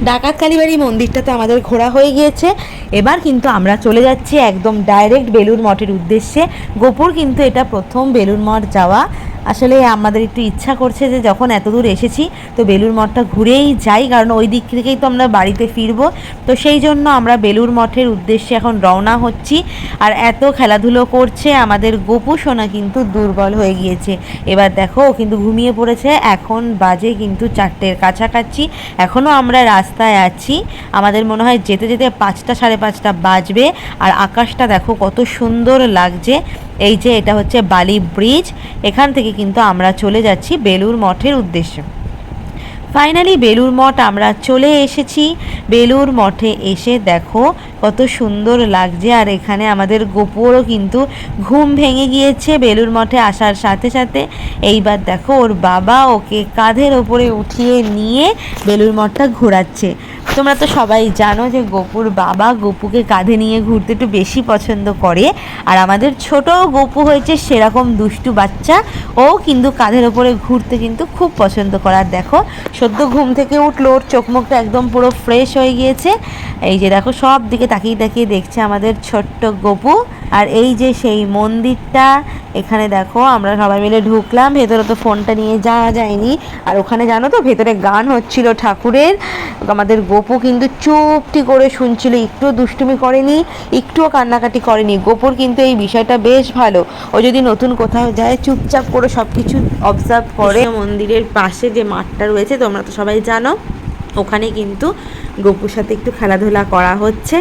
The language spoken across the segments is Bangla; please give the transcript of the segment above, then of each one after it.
ডাকাত কালীবাড়ি মন্দিরটা তো আমাদের ঘোরা হয়ে গিয়েছে। এবার কিন্তু আমরা চলে যাচ্ছি একদম ডাইরেক্ট বেলুড় মঠের উদ্দেশ্যে। গোপুর কিন্তু এটা প্রথম বেলুড় মঠ যাওয়া। আসলে আমাদের একটু ইচ্ছা করছে যে যখন এত দূর এসেছি তো বেলুড় মঠটা ঘুরেই যাই, কারণ ওই দিক থেকেই তো আমরা বাড়িতে ফিরবো। তো সেই জন্য আমরা বেলুড় মঠের উদ্দেশ্যে এখন রওনা হচ্ছি। আর এত খেলাধুলো করছে আমাদের গোপু সোনা কিন্তু দুর্বল হয়ে গিয়েছে। এবার দেখো ও কিন্তু ঘুমিয়ে পড়েছে। এখন বাজে কিন্তু 4টের কাছাকাছি, এখনও আমরা রাস্তায় আছি। আমাদের মনে হয় যেতে যেতে 5টা সাড়ে 5টা বাজবে। আর আকাশটা দেখো কত সুন্দর লাগছে। এই যে এটা হচ্ছে বালি ব্রিজ, এখান থেকে কিন্তু আমরা চলে যাচ্ছি বেলুড় মঠের উদ্দেশ্যে। ফাইনালি বেলুড় মঠ আমরা চলে এসেছি। বেলুড় মঠে এসে দেখো কত সুন্দর লাগছে। আর এখানে আমাদের গোপুরও কিন্তু ঘুম ভেঙে গিয়েছে বেলুড় মঠে আসার সাথে সাথে। এইবার দেখো ওর বাবা ওকে কাঁধের ওপরে উঠিয়ে নিয়ে বেলুড় মঠটা ঘোরাচ্ছে। তোমরা তো সবাই জানো যে গোপুর বাবা গোপুকে কাঁধে নিয়ে ঘুরতে একটু বেশি পছন্দ করে। আর আমাদের ছোট গোপু হয়েছে সেরকম দুষ্টু বাচ্চা, ও কিন্তু কাঁধের ওপরে ঘুরতে কিন্তু খুব পছন্দ করে। আর দেখো সদ্য ঘুম থেকে উঠলো, ওর চোখ মুখটা একদম পুরো ফ্রেশ হয়ে গিয়েছে। এই যে দেখো সব দিকে তাকিয়ে তাকিয়ে দেখছে আমাদের ছোট্ট গোপু। আর এই যে সেই মন্দিরটা, এখানে দেখো আমরা সবাই মিলে ঢুকলাম। ভেতরে তো ফোনটা নিয়ে যাওয়া যায়নি। আর ওখানে জানো তো ভেতরে গান হচ্ছিল ঠাকুরের। আমাদের গোপু কিন্তু চুপটি করে শুনছিল, একটুও দুষ্টুমি করেনি, একটুও কান্নাকাটি করেনি। গোপুর কিন্তু এই বিষয়টা বেশ ভালো। ও যদি নতুন কোথাও যায় চুপচাপ করে সব কিছু অবজার্ভ করে। মন্দিরের পাশে যে মাঠটা রয়েছে তোমরা তো সবাই জানো, ওখানে কিন্তু গোপুর সাথে একটু খেলাধুলা করা হচ্ছে।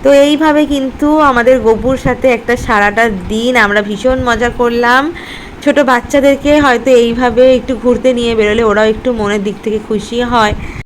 তো এইভাবে কিন্তু আমাদের গোপুর সাথে একটা সারাটা দিন আমরা ভীষণ মজা করলাম। ছোট বাচ্চাদেরকে হয়তো এইভাবে একটু ঘুরতে নিয়ে বেরোলে ওরাও একটু মনের দিক থেকে খুশি হয়।